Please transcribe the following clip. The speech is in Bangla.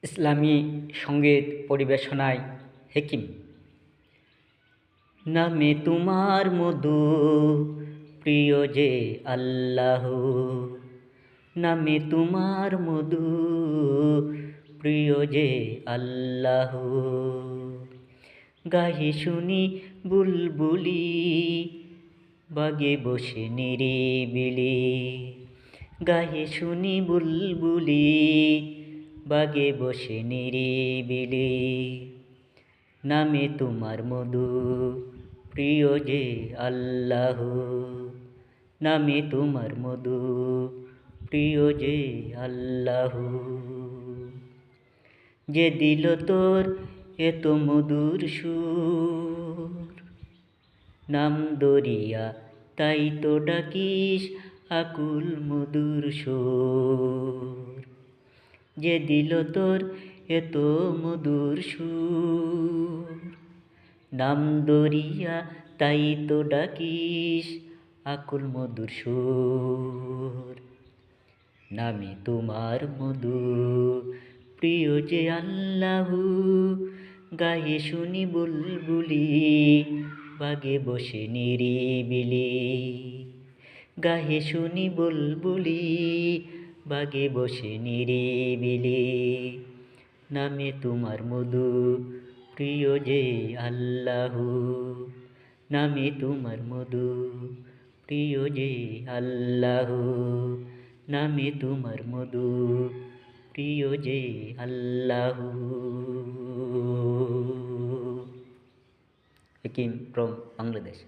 ইসলামী সঙ্গীত পরিবেশনায় হেকিম। নামে তোমার মধু প্রিয় যে আল্লাহ, নামে তোমার মধু প্রিয় যে আল্লাহ। গাহি শুনি বুলবুলি বাগে বসে নিরিবিলি, গাহে শুনি বুলবুলি বাগে বসে নিরিবিলি। নামে তোমার মধু প্রিয় যে আল্লাহ, নামে তোমার মধু প্রিয় যে আল্লাহ। যে দিল তোর এত মধুর সুর, নাম দরিয়া তাই তো ডাকিস আকুল মধুর সুর। যে দিল তোর এত মধুর সুর, নাম দরিয়া তাই তো ডাকিস আকুল মধুর সুর। নামে তোমার মধু প্রিয় যে আল্লাহ, গায়ে শুনি বুলবুলি বাগে বসে নিরিবিলি, গায়ে শুনি বুলবুলি বাগে বসে নিরিবিলি। নামে তোমার মধু প্রিয় যে আল্লাহ, নামে তোমার মধু প্রিয় যে আল্লাহ, নামে তোমার মধু প্রিয় যে আল্লাহ। হেকিম ফ্রম বাংলাদেশ।